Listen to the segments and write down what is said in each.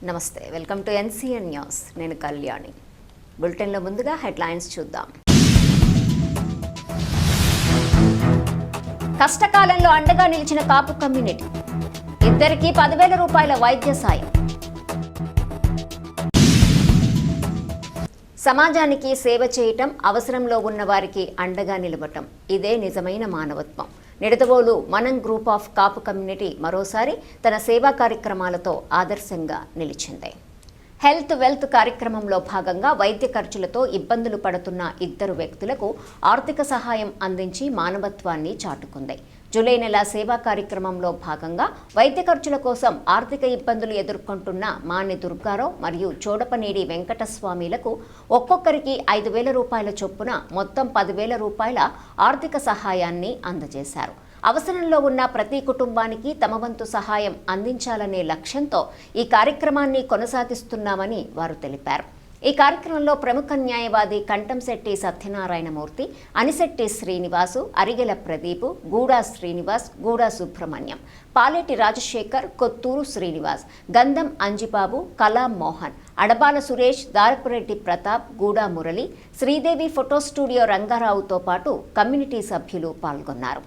నమస్తే, welcome to NCN news. నేను కళ్యాణి. బులెటిన్లో ముందుగా హెడ్లైన్స్ చూద్దాం. కష్టకాలంలో అండగా నిలిచిన కాపు కమ్యూనిటీ, ఇద్దరికి 10,000 రూపాయల వైద్య సాయం. సమాజానికి సేవ చేయటం, అవసరంలో ఉన్న వారికి అండగా నిలవటం, ఇదే నిజమైన మానవత్వం. నిడదవోలు మనం గ్రూప్ ఆఫ్ కాపు కమ్యూనిటీ మరోసారి తన సేవా కార్యక్రమాలతో ఆదర్శంగా నిలిచింది. హెల్త్ వెల్త్ కార్యక్రమంలో భాగంగా వైద్య ఖర్చులతో ఇబ్బందులు పడుతున్న ఇద్దరు వ్యక్తులకు ఆర్థిక సహాయం అందించి మానవత్వాన్ని చాటుకుంది. జూలై నెల సేవా కార్యక్రమంలో భాగంగా వైద్య ఖర్చుల కోసం ఆర్థిక ఇబ్బందులు ఎదుర్కొంటున్న మాని దుర్గారావు మరియు చోడపనేడి వెంకటస్వామిలకు ఒక్కొక్కరికి 5,000 రూపాయల చొప్పున మొత్తం 10,000 రూపాయల ఆర్థిక సహాయాన్ని అందజేశారు. అవసరంలో ఉన్న ప్రతి కుటుంబానికి తమ వంతు సహాయం అందించాలనే లక్ష్యంతో ఈ కార్యక్రమాన్ని కొనసాగిస్తున్నామని వారు తెలిపారు. ఈ కార్యక్రమంలో ప్రముఖ న్యాయవాది కంటంశెట్టి సత్యనారాయణమూర్తి, అనిశెట్టి శ్రీనివాసు, అరిగెల ప్రదీపు, గూడా శ్రీనివాస్, గూడా సుబ్రహ్మణ్యం, పాలేటి రాజశేఖర్, కొత్తూరు శ్రీనివాస్, గంధం అంజిబాబు, కలాం మోహన్, అడబాల సురేష్, దారపురెడ్డి ప్రతాప్, గూడా మురళి, శ్రీదేవి ఫోటో స్టూడియో రంగారావుతో పాటు కమ్యూనిటీ సభ్యులు పాల్గొన్నారు.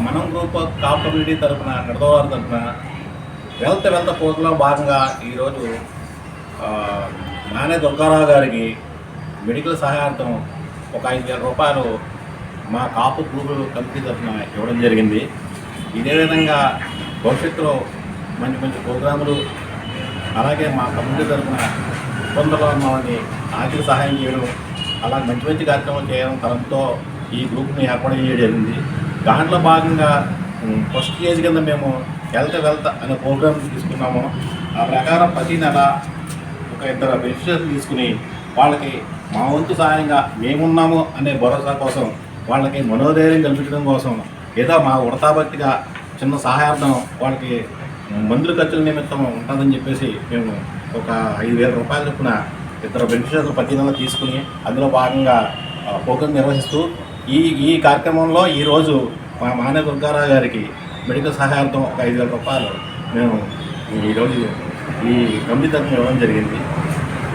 మనం గ్రూప్ కాపు కమ్యూనిటీ తరఫున నిడదవారి తరఫున వెల్త్ పోర్టులో భాగంగా ఈరోజు మానే దుర్గారావు గారికి మెడికల్ సహాయార్థం ఒక 5,000 రూపాయలు మా కాపు గ్రూప్ కమిటీ తరఫున ఇవ్వడం జరిగింది. ఇదే విధంగా భవిష్యత్తులో మంచి ప్రోగ్రాములు, అలాగే మా కమ్యూనిటీ తరఫున ఇబ్బందుల్లో ఉన్న వాళ్ళని ఆర్థిక సహాయం చేయడం, అలాగే మంచి కార్యక్రమాలు చేయడం తరంతో ఈ గ్రూప్ని ఏర్పాటు చేయడం జరిగింది. దాంట్లో భాగంగా ఫస్ట్ స్టేజ్ కింద మేము వెల్త్ అనే ప్రోగ్రామ్ తీసుకున్నాము. ఆ ప్రకారం ప్రతి నెల ఒక 2 బెనిఫిషియర్స్ తీసుకుని వాళ్ళకి మా వంతు సహాయంగా మేమున్నాము అనే భరోసా కోసం, వాళ్ళకి మనోధైర్యం కల్పించడం కోసం, ఏదో మా ఉడతాభక్తిగా చిన్న సహాయార్థం వాళ్ళకి మందుల ఖర్చుల నిమిత్తం ఉంటుందని చెప్పేసి మేము ఒక 5,000 రూపాయల చొప్పున 2 బెనిఫిషియర్స్ ప్రతి నెల తీసుకుని అందులో భాగంగా ప్రోగ్రాం నిర్వహిస్తూ ఈ కార్యక్రమంలో ఈరోజు మా మానే దుర్గారావు గారికి మెడికల్ సహాయార్థం ఒక 5,000 రూపాయలు మేము ఈరోజు ఈ కమిటీ తరఫున ఇవ్వడం జరిగింది.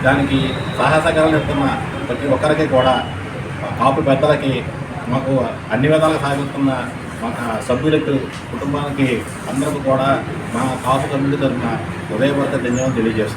దానికి సహాయ సహకారాలు ఇస్తున్న ప్రతి ఒక్కరికి కూడా, కాపు పెద్దలకి, మాకు అన్ని విధాలుగా సాగుతున్న మా సభ్యులకు, కుటుంబానికి అందరికీ కూడా మా కాపు కమ్యూనిటీ తరఫున హృదయపూర్వక ధన్యవాదాలు తెలియజేస్తున్నాం.